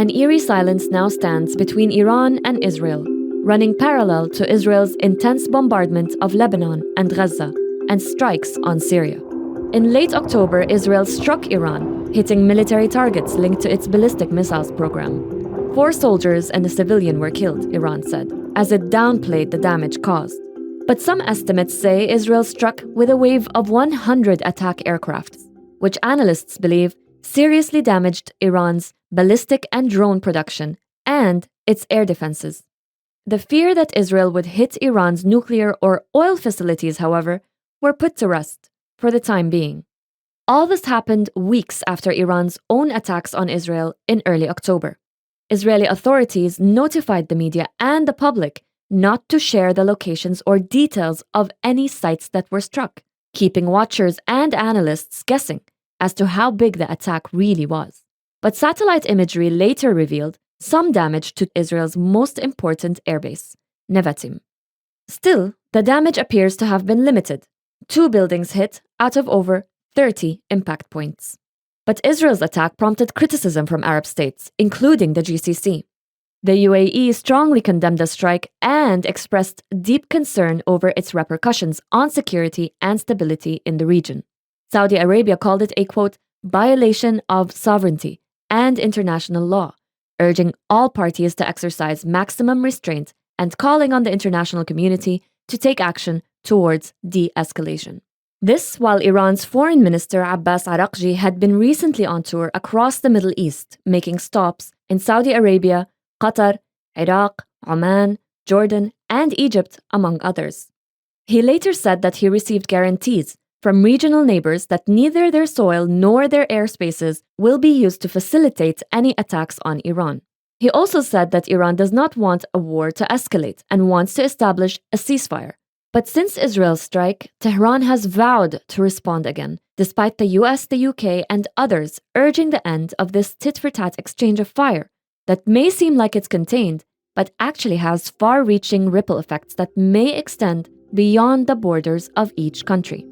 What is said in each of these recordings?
An eerie silence now stands between Iran and Israel, running parallel to Israel's intense bombardment of Lebanon and Gaza and strikes on Syria. In late October, Israel struck Iran, hitting military targets linked to its ballistic missiles program. 4 soldiers and a civilian were killed, Iran said, as it downplayed the damage caused. But some estimates say Israel struck with a wave of 100 attack aircraft, which analysts believe seriously damaged Iran's ballistic and drone production and its air defenses. The fear that Israel would hit Iran's nuclear or oil facilities, however, were put to rest for the time being. All this happened weeks after Iran's own attacks on Israel in early October. Israeli authorities notified the media and the public not to share the locations or details of any sites that were struck, keeping watchers and analysts guessing as to how big the attack really was. But satellite imagery later revealed some damage to Israel's most important airbase, Nevatim. Still, the damage appears to have been limited. 2 buildings hit out of over 30 impact points. But Israel's attack prompted criticism from Arab states, including the GCC. The UAE strongly condemned the strike and expressed deep concern over its repercussions on security and stability in the region. Saudi Arabia called it a, quote, violation of sovereignty and international law, urging all parties to exercise maximum restraint and calling on the international community to take action towards de-escalation. This while Iran's Foreign Minister Abbas Araghchi had been recently on tour across the Middle East, making stops in Saudi Arabia, Qatar, Iraq, Oman, Jordan, and Egypt, among others. He later said that he received guarantees from regional neighbors that neither their soil nor their airspaces will be used to facilitate any attacks on Iran. He also said that Iran does not want a war to escalate and wants to establish a ceasefire. But since Israel's strike, Tehran has vowed to respond again, despite the US, the UK, and others urging the end of this tit-for-tat exchange of fire that may seem like it's contained, but actually has far-reaching ripple effects that may extend beyond the borders of each country.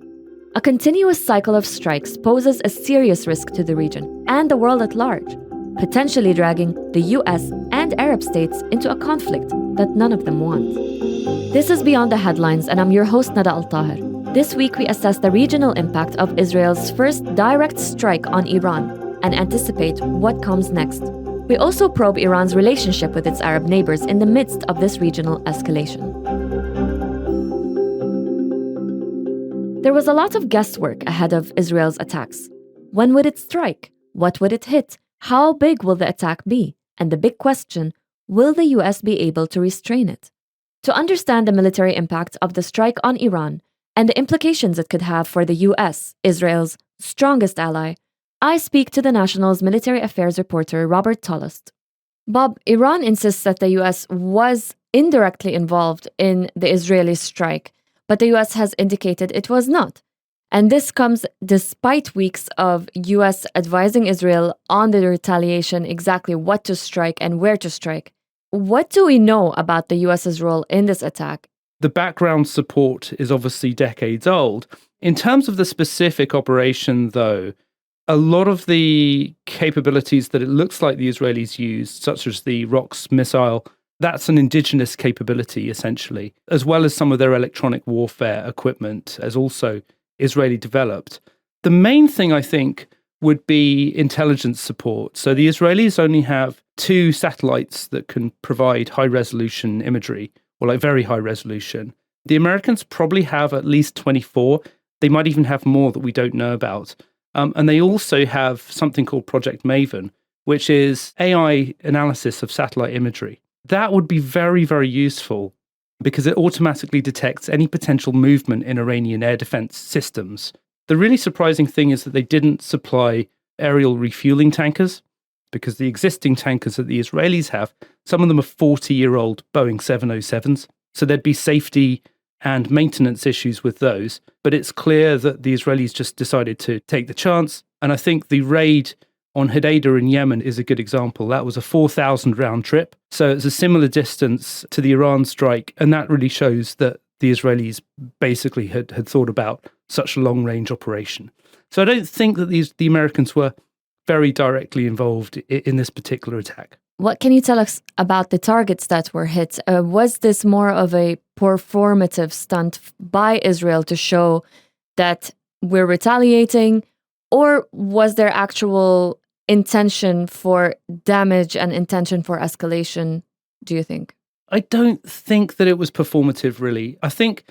A continuous cycle of strikes poses a serious risk to the region and the world at large, potentially dragging the US and Arab states into a conflict that none of them want. This is Beyond the Headlines, and I'm your host, Nada Al-Tahir. This week, we assess the regional impact of Israel's first direct strike on Iran and anticipate what comes next. We also probe Iran's relationship with its Arab neighbors in the midst of this regional escalation. There was a lot of guesswork ahead of Israel's attacks. When would it strike? What would it hit? How big will the attack be? And the big question, will the US be able to restrain it? To understand the military impact of the strike on Iran and the implications it could have for the US, Israel's strongest ally, I speak to the National's military affairs reporter Robert Tolost. Bob, Iran insists that the US was indirectly involved in the Israeli strike, but the US has indicated it was not. And this comes despite weeks of US advising Israel on the retaliation, exactly what to strike and where to strike. What do we know about the US's role in this attack? The background support is obviously decades old. In terms of the specific operation, though, a lot of the capabilities that it looks like the Israelis used, such as the ROX missile, that's an indigenous capability, essentially, as well as some of their electronic warfare equipment, as also Israeli developed. The main thing, I think, would be intelligence support. So the Israelis only have 2 satellites that can provide high-resolution imagery, or like very high resolution. The Americans probably have at least 24. They might even have more that we don't know about. And they also have something called Project Maven, which is AI analysis of satellite imagery. That would be very, very useful because it automatically detects any potential movement in Iranian air defense systems. The really surprising thing is that they didn't supply aerial refueling tankers, because the existing tankers that the Israelis have, some of them are 40-year-old Boeing 707s. So there'd be safety and maintenance issues with those. But it's clear that the Israelis just decided to take the chance. And I think the raid on Hodeidah in Yemen is a good example. That was a 4,000 round trip. So it's a similar distance to the Iran strike. And that really shows that the Israelis basically had thought about such a long-range operation. So I don't think that the Americans were very directly involved in this particular attack. What can you tell us about the targets that were hit? Was this more of a performative stunt by Israel to show that we're retaliating, or was there actual intention for damage and intention for escalation, do you think? I don't think that it was performative, really. I think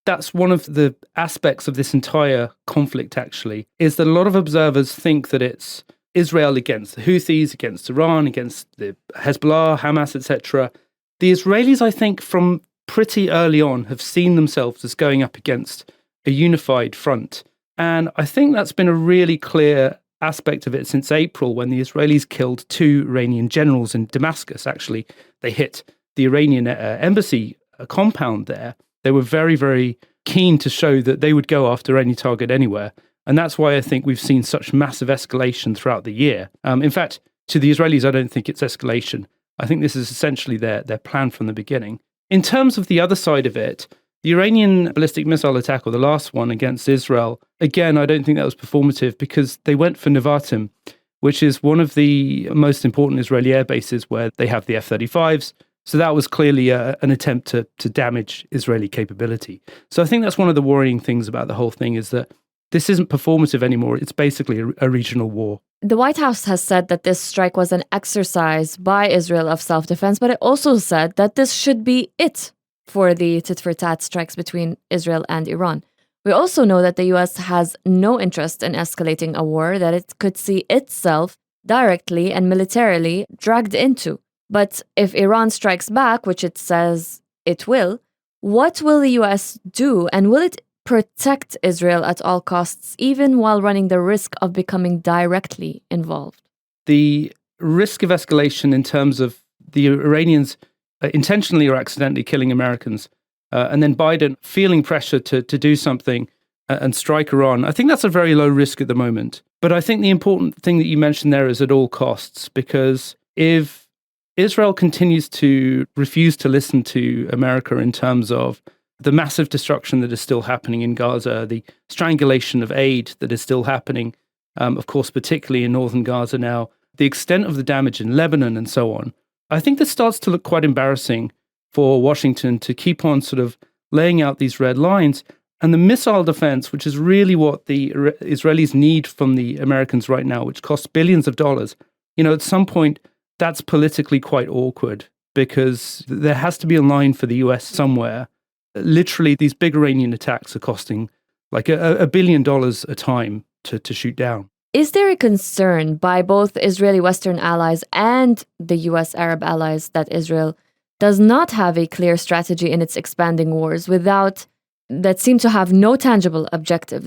that's one of the aspects of this entire conflict, actually, is that a lot of observers think that it's Israel against the Houthis, against Iran, against the Hezbollah, Hamas, etc. The Israelis, I think, from pretty early on have seen themselves as going up against a unified front. And I think that's been a really clear aspect of it since April, when the Israelis killed 2 Iranian generals in Damascus. Actually, they hit the Iranian embassy compound there. They were very, very keen to show that they would go after any target anywhere. And that's why I think we've seen such massive escalation throughout the year. In fact, to the Israelis, I don't think it's escalation. I think this is essentially their plan from the beginning. In terms of the other side of it, the Iranian ballistic missile attack, or the last one against Israel, again, I don't think that was performative, because they went for Nevatim, which is one of the most important Israeli air bases where they have the F-35s. So that was clearly an attempt to damage Israeli capability. So I think that's one of the worrying things about the whole thing, is that this isn't performative anymore. It's basically a regional war. The White House has said that this strike was an exercise by Israel of self-defense, but it also said that this should be it for the tit-for-tat strikes between Israel and Iran. We also know that the U.S. has no interest in escalating a war that it could see itself directly and militarily dragged into. But if Iran strikes back, which it says it will, what will the U.S. do? And will it protect Israel at all costs, even while running the risk of becoming directly involved? The risk of escalation in terms of the Iranians intentionally or accidentally killing Americans, and then Biden feeling pressure to do something and strike Iran, I think that's a very low risk at the moment. But I think the important thing that you mentioned there is at all costs, because if Israel continues to refuse to listen to America in terms of the massive destruction that is still happening in Gaza, the strangulation of aid that is still happening, of course, particularly in northern Gaza now, the extent of the damage in Lebanon and so on, I think this starts to look quite embarrassing for Washington to keep on sort of laying out these red lines. And the missile defense, which is really what the Israelis need from the Americans right now, which costs billions of dollars, at some point, that's politically quite awkward, because there has to be a line for the US somewhere. Literally, these big Iranian attacks are costing like $1 billion a time to shoot down. Is there a concern by both Israeli Western allies and the US Arab allies that Israel does not have a clear strategy in its expanding wars that seem to have no tangible objective?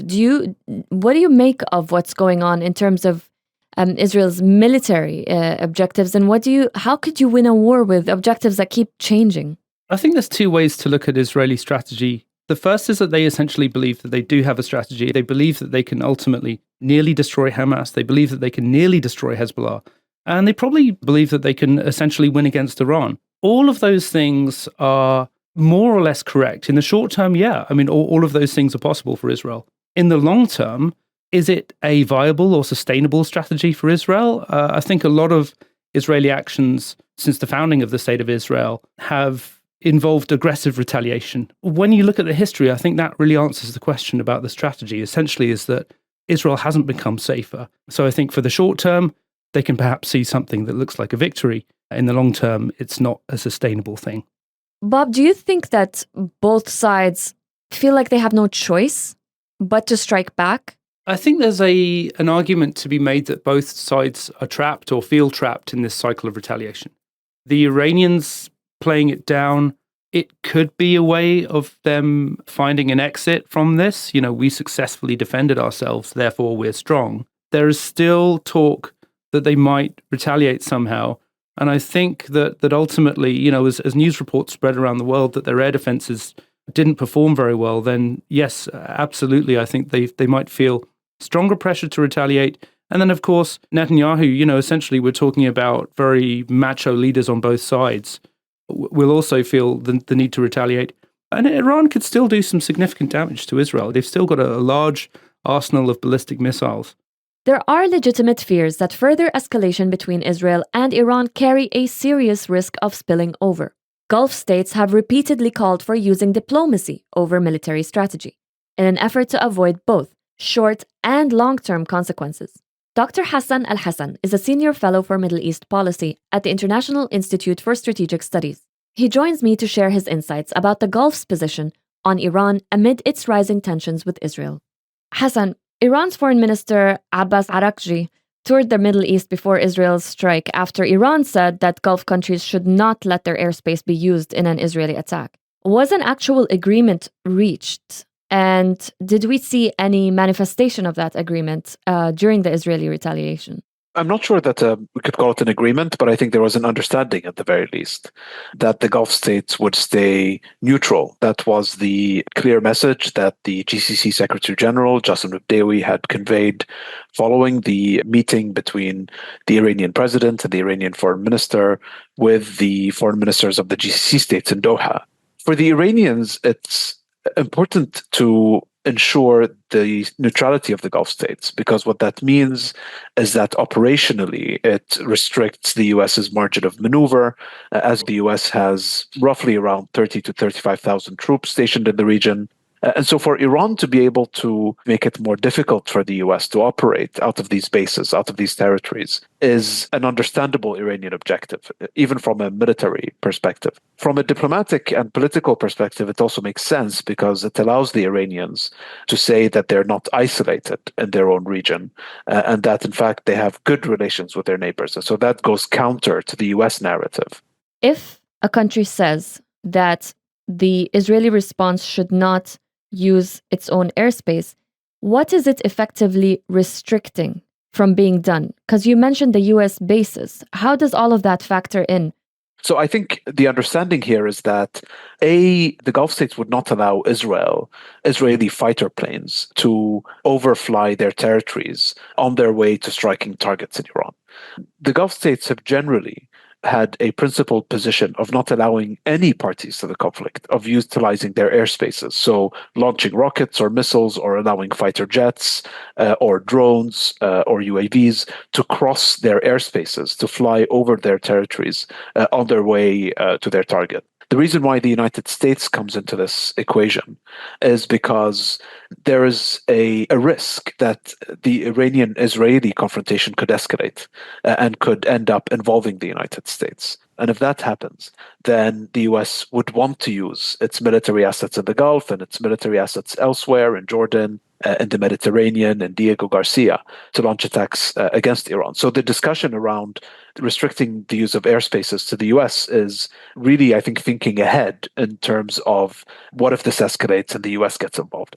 What do you make of what's going on in terms of Israel's military objectives, and how could you win a war with objectives that keep changing? I think there's 2 ways to look at Israeli strategy. The first is that they essentially believe that they do have a strategy. They believe that they can ultimately nearly destroy Hamas. They believe that they can nearly destroy Hezbollah. And they probably believe that they can essentially win against Iran. All of those things are more or less correct. In the short term, yeah. I mean, all of those things are possible for Israel. In the long term, is it a viable or sustainable strategy for Israel? I think a lot of Israeli actions since the founding of the State of Israel have involved aggressive retaliation. When you look at the history, I think that really answers the question about the strategy. Essentially is that Israel hasn't become safer. So I think for the short term, they can perhaps see something that looks like a victory. In the long term, it's not a sustainable thing. Bob, do you think that both sides feel like they have no choice but to strike back? I think there's an argument to be made that both sides are trapped or feel trapped in this cycle of retaliation. The Iranians playing it down, it could be a way of them finding an exit from this. We successfully defended ourselves, therefore we're strong. There is still talk that they might retaliate somehow. And I think that ultimately, as news reports spread around the world that their air defenses didn't perform very well, then yes, absolutely, I think they might feel stronger pressure to retaliate. And then, of course, Netanyahu, essentially we're talking about very macho leaders on both sides, will also feel the need to retaliate. And Iran could still do some significant damage to Israel. They've still got a large arsenal of ballistic missiles. There are legitimate fears that further escalation between Israel and Iran carry a serious risk of spilling over. Gulf states have repeatedly called for using diplomacy over military strategy in an effort to avoid both short and long-term consequences. Dr. Hassan Al-Hassan is a senior fellow for Middle East policy at the International Institute for Strategic Studies. He joins me to share his insights about the Gulf's position on Iran amid its rising tensions with Israel. Hassan, Iran's Foreign Minister Abbas Araghchi toured the Middle East before Israel's strike after Iran said that Gulf countries should not let their airspace be used in an Israeli attack. Was an actual agreement reached? And did we see any manifestation of that agreement during the Israeli retaliation? I'm not sure that we could call it an agreement, but I think there was an understanding at the very least that the Gulf states would stay neutral. That was the clear message that the GCC Secretary General, Jassim Abdewi, had conveyed following the meeting between the Iranian president and the Iranian foreign minister with the foreign ministers of the GCC states in Doha. For the Iranians, it's important to ensure the neutrality of the Gulf states, because what that means is that operationally it restricts the US's margin of maneuver, as the US has roughly around 30 to 35,000 troops stationed in the region. And so for Iran to be able to make it more difficult for the US to operate out of these bases, out of these territories, is an understandable Iranian objective, even from a military perspective. From a diplomatic and political perspective, it also makes sense because it allows the Iranians to say that they're not isolated in their own region and that, in fact, they have good relations with their neighbors. And so that goes counter to the US narrative. If a country says that the Israeli response should not use its own airspace, what is it effectively restricting from being done? Because you mentioned the US bases. How does all of that factor in? So I think the understanding here is that, the Gulf states would not allow Israeli fighter planes to overfly their territories on their way to striking targets in Iran. The Gulf states have generally had a principled position of not allowing any parties to the conflict of utilizing their airspaces. So launching rockets or missiles or allowing fighter jets or drones or UAVs to cross their airspaces, to fly over their territories on their way to their target. The reason why the United States comes into this equation is because there is a risk that the Iranian-Israeli confrontation could escalate and could end up involving the United States. And if that happens, then the US would want to use its military assets in the Gulf and its military assets elsewhere in Jordan, in the Mediterranean, and Diego Garcia to launch attacks against Iran. So the discussion around restricting the use of airspaces to the US is really, I think, thinking ahead in terms of what if this escalates and the US gets involved.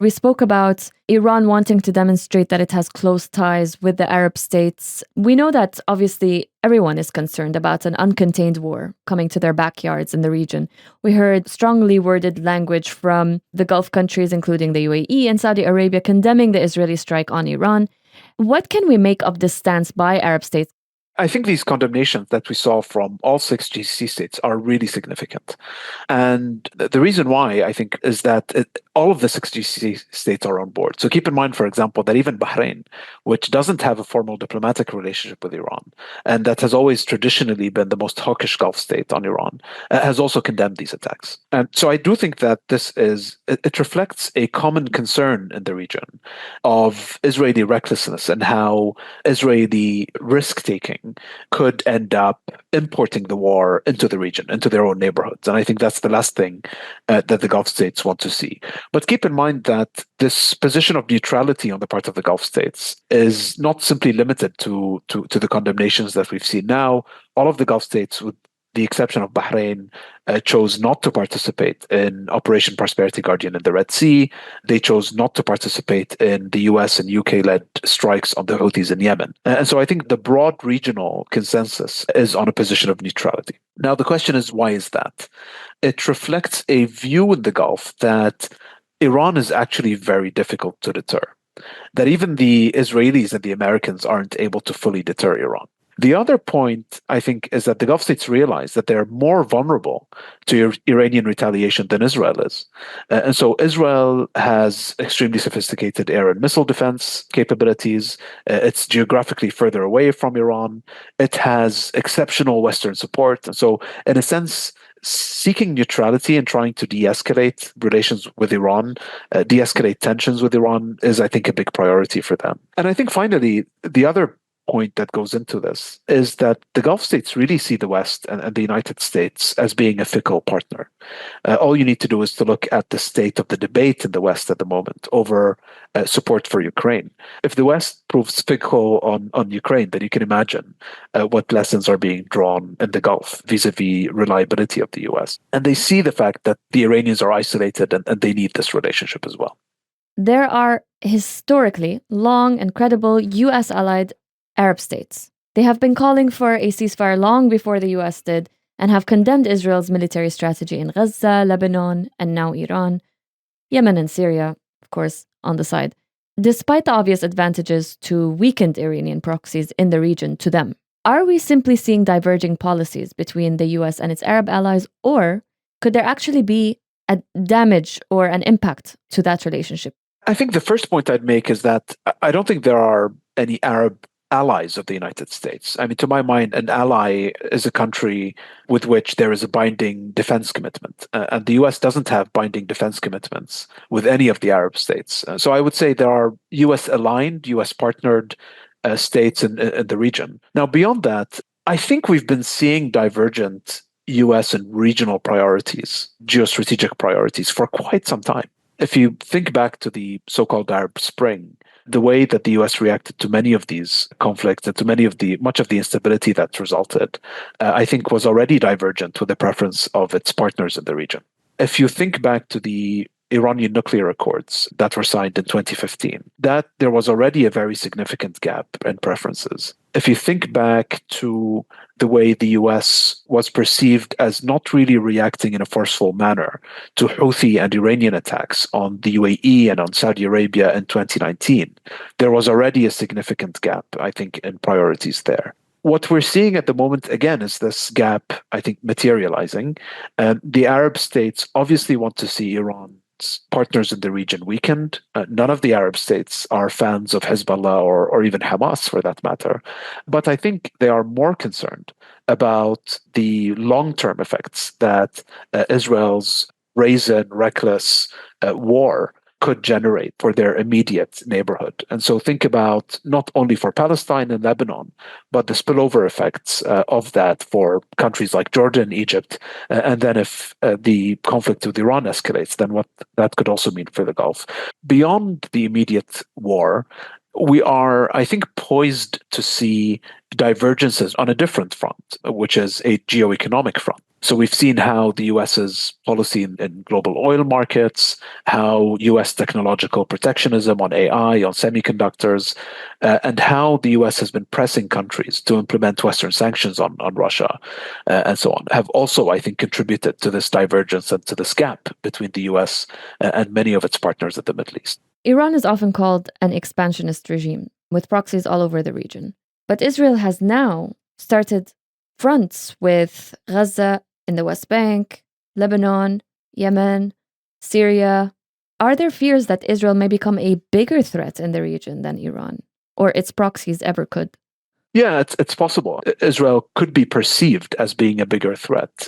We spoke about Iran wanting to demonstrate that it has close ties with the Arab states. We know that obviously everyone is concerned about an uncontained war coming to their backyards in the region. We heard strongly worded language from the Gulf countries, including the UAE and Saudi Arabia, condemning the Israeli strike on Iran. What can we make of this stance by Arab states? I think these condemnations that we saw from all 6 GCC states are really significant. And the reason why, I think, is that all of the 6 GCC states are on board. So keep in mind, for example, that even Bahrain, which doesn't have a formal diplomatic relationship with Iran, and that has always traditionally been the most hawkish Gulf state on Iran, has also condemned these attacks. And so I do think that it reflects a common concern in the region of Israeli recklessness and how Israeli risk-taking could end up importing the war into the region, into their own neighborhoods. And I think that's the last thing that the Gulf states want to see. But keep in mind that this position of neutrality on the part of the Gulf states is not simply limited to the condemnations that we've seen now. All of the Gulf states, with the exception of Bahrain, chose not to participate in Operation Prosperity Guardian in the Red Sea. They chose not to participate in the US and UK-led strikes on the Houthis in Yemen. And so I think the broad regional consensus is on a position of neutrality. Now, the question is, why is that? It reflects a view in the Gulf that Iran is actually very difficult to deter, that even the Israelis and the Americans aren't able to fully deter Iran. The other point, I think, is that the Gulf states realize that they're more vulnerable to Iranian retaliation than Israel is. And so Israel has extremely sophisticated air and missile defense capabilities. It's geographically further away from Iran. It has exceptional Western support. And so, in a sense, seeking neutrality and trying to de-escalate relations with Iran, de-escalate tensions with Iran is, I think, a big priority for them. And I think finally, the other point that goes into this is that the Gulf states really see the West and the United States as being a fickle partner. All you need to do is to look at the state of the debate in the West at the moment over support for Ukraine. If the West proves fickle on Ukraine, then you can imagine what lessons are being drawn in the Gulf vis-a-vis reliability of the US. And they see the fact that the Iranians are isolated and they need this relationship as well. There are historically long and credible US allied Arab states. They have been calling for a ceasefire long before the US did and have condemned Israel's military strategy in Gaza, Lebanon, and now Iran, Yemen and Syria, of course, on the side, despite the obvious advantages to weakened Iranian proxies in the region to them. Are we simply seeing diverging policies between the US and its Arab allies, or could there actually be a damage or an impact to that relationship? I think the first point I'd make is that I don't think there are any Arab allies of the United States. I mean, to my mind, an ally is a country with which there is a binding defense commitment. And the US doesn't have binding defense commitments with any of the Arab states. So I would say there are US aligned, US partnered states in the region. Now, beyond that, I think we've been seeing divergent US and regional priorities, geostrategic priorities, for quite some time. If you think back to the so-called Arab Spring, the way that the US reacted to many of these conflicts and to much of the instability that resulted, I think was already divergent with the preference of its partners in the region. If you think back to the Iranian nuclear accords that were signed in 2015, that there was already a very significant gap in preferences. If you think back to the way the US was perceived as not really reacting in a forceful manner to Houthi and Iranian attacks on the UAE and on Saudi Arabia in 2019, there was already a significant gap, I think, in priorities there. What we're seeing at the moment, again, is this gap, I think, materializing. The Arab states obviously want to see Iran's partners in the region weakened. None of the Arab states are fans of Hezbollah or even Hamas, for that matter. But I think they are more concerned about the long-term effects that Israel's brazen, reckless war could generate for their immediate neighborhood. And so think about not only for Palestine and Lebanon, but the spillover effects of that for countries like Jordan, Egypt. And then if the conflict with Iran escalates, then what that could also mean for the Gulf. Beyond the immediate war, we are, I think, poised to see divergences on a different front, which is a geoeconomic front. So we've seen how the US's policy in global oil markets, how US technological protectionism on AI, on semiconductors, and how the US has been pressing countries to implement Western sanctions on Russia, and so on, have also, I think, contributed to this divergence and to this gap between the US and many of its partners in the Middle East. Iran is often called an expansionist regime, with proxies all over the region. But Israel has now started fronts with Gaza in the West Bank, Lebanon, Yemen, Syria. Are there fears that Israel may become a bigger threat in the region than Iran, or its proxies ever could? Yeah, it's possible. Israel could be perceived as being a bigger threat.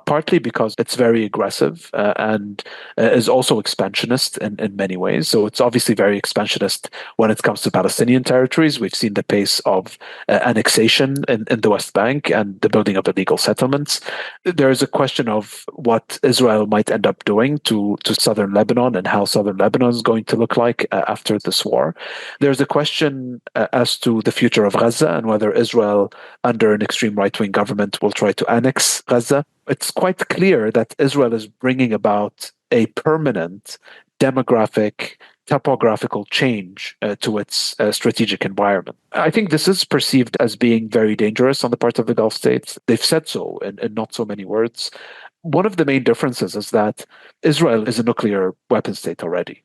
Partly because it's very aggressive and is also expansionist in many ways. So it's obviously very expansionist when it comes to Palestinian territories. We've seen the pace of annexation in the West Bank and the building of illegal settlements. There is a question of what Israel might end up doing to southern Lebanon and how southern Lebanon is going to look like after this war. There's a question as to the future of Gaza and whether Israel, under an extreme right-wing government, will try to annex Gaza. It's quite clear that Israel is bringing about a permanent demographic, topographical change to its strategic environment. I think this is perceived as being very dangerous on the part of the Gulf states. They've said so in not so many words. One of the main differences is that Israel is a nuclear weapon state already.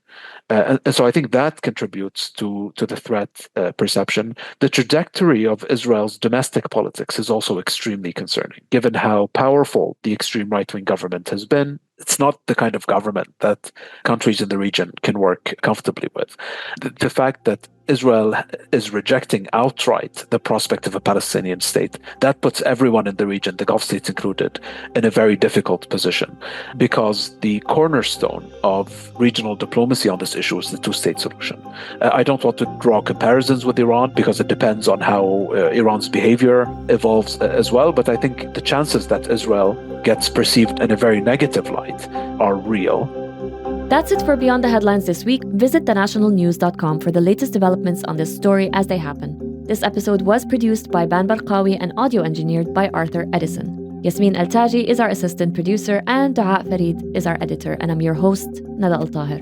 And so I think that contributes to the threat perception. The trajectory of Israel's domestic politics is also extremely concerning, given how powerful the extreme right-wing government has been. It's not the kind of government that countries in the region can work comfortably with. The fact that Israel is rejecting outright the prospect of a Palestinian state, that puts everyone in the region, the Gulf states included, in a very difficult position, because the cornerstone of regional diplomacy on this issue is the two-state solution. I don't want to draw comparisons with Iran because it depends on how Iran's behavior evolves as well, but I think the chances that Israel gets perceived in a very negative light are real. That's it for Beyond the Headlines this week. Visit thenationalnews.com for the latest developments on this story as they happen. This episode was produced by Ban Barqawi and audio engineered by Arthur Edison. Yasmin El-Taji is our assistant producer and Dua Farid is our editor, and I'm your host, Nada Al-Tahir.